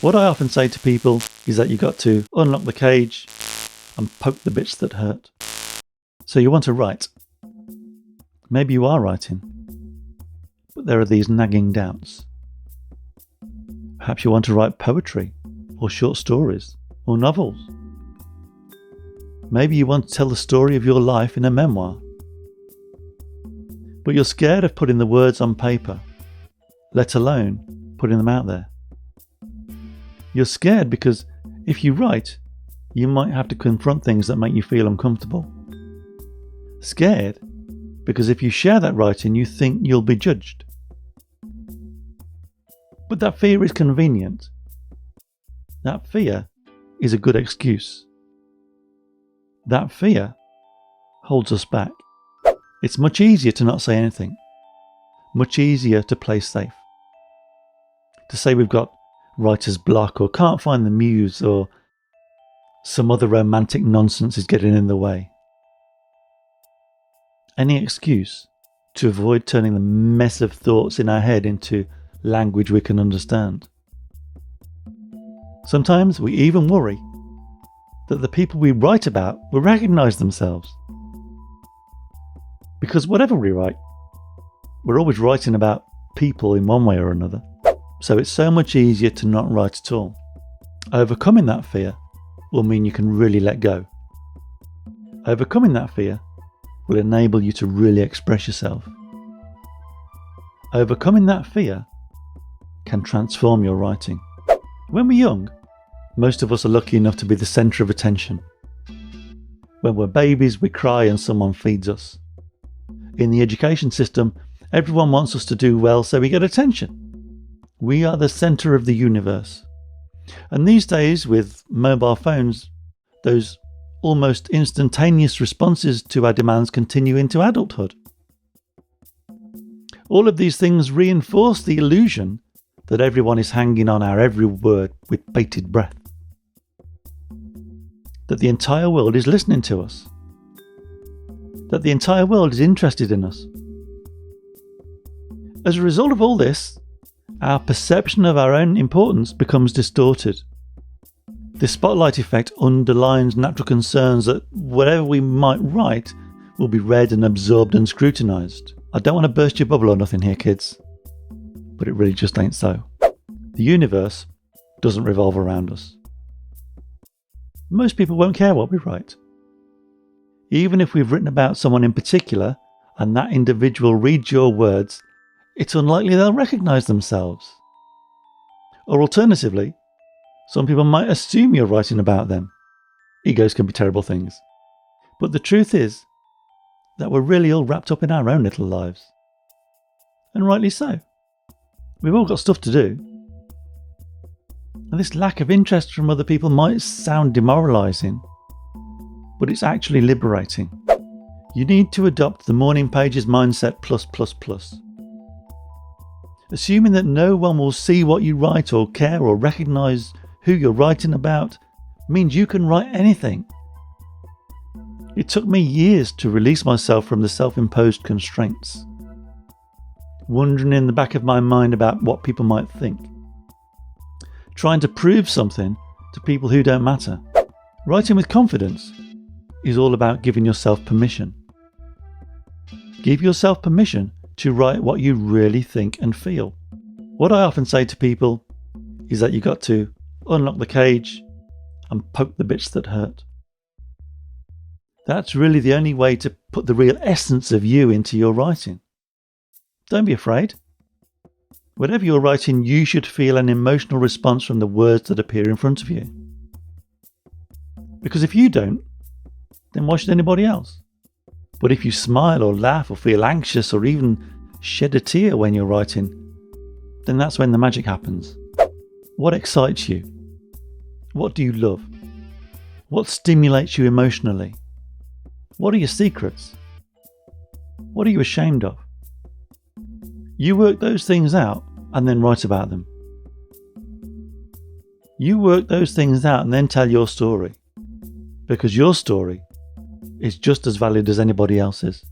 What I often say to people is that you got to unlock the cage and poke the bits that hurt. So you want to write. Maybe you are writing, but there are these nagging doubts. Perhaps you want to write poetry or short stories or novels. Maybe you want to tell the story of your life in a memoir. But you're scared of putting the words on paper, let alone putting them out there. You're scared because if you write, you might have to confront things that make you feel uncomfortable. Scared because if you share that writing, you think you'll be judged. But that fear is convenient. That fear is a good excuse. That fear holds us back. It's much easier to not say anything. Much easier to play safe. To say we've got writer's block or can't find the muse or some other romantic nonsense is getting in the way. Any excuse to avoid turning the mess of thoughts in our head into language we can understand. Sometimes we even worry that the people we write about will recognise themselves. Because whatever we write, we're always writing about people in one way or another. So it's so much easier to not write at all. Overcoming that fear will mean you can really let go. Overcoming that fear will enable you to really express yourself. Overcoming that fear can transform your writing. When we're young, most of us are lucky enough to be the centre of attention. When we're babies, we cry and someone feeds us. In the education system, everyone wants us to do well, so we get attention. We are the centre of the universe. And these days, with mobile phones, those almost instantaneous responses to our demands continue into adulthood. All of these things reinforce the illusion that everyone is hanging on our every word with bated breath. That the entire world is listening to us. That the entire world is interested in us. As a result of all this, our perception of our own importance becomes distorted. The spotlight effect underlines natural concerns that whatever we might write will be read and absorbed and scrutinised. I don't want to burst your bubble or nothing here, kids, but it really just ain't so. The universe doesn't revolve around us. Most people won't care what we write. Even if we've written about someone in particular and that individual reads your words, it's unlikely they'll recognise themselves. Or alternatively, some people might assume you're writing about them. Egos can be terrible things. But the truth is that we're really all wrapped up in our own little lives. And rightly so. We've all got stuff to do. And this lack of interest from other people might sound demoralising, but it's actually liberating. You need to adopt the Morning Pages mindset +++. Assuming that no one will see what you write or care or recognise who you're writing about means you can write anything. It took me years to release myself from the self-imposed constraints, wondering in the back of my mind about what people might think, trying to prove something to people who don't matter. Writing with confidence is all about giving yourself permission. Give yourself permission to write what you really think and feel. What I often say to people is that you got to unlock the cage and poke the bits that hurt. That's really the only way to put the real essence of you into your writing. Don't be afraid. Whatever you're writing, you should feel an emotional response from the words that appear in front of you. Because if you don't, then why should anybody else? But if you smile or laugh or feel anxious or even shed a tear when you're writing, then that's when the magic happens. What excites you? What do you love? What stimulates you emotionally? What are your secrets? What are you ashamed of? You work those things out and then write about them. You work those things out and then tell your story. Because your story is just as valid as anybody else's.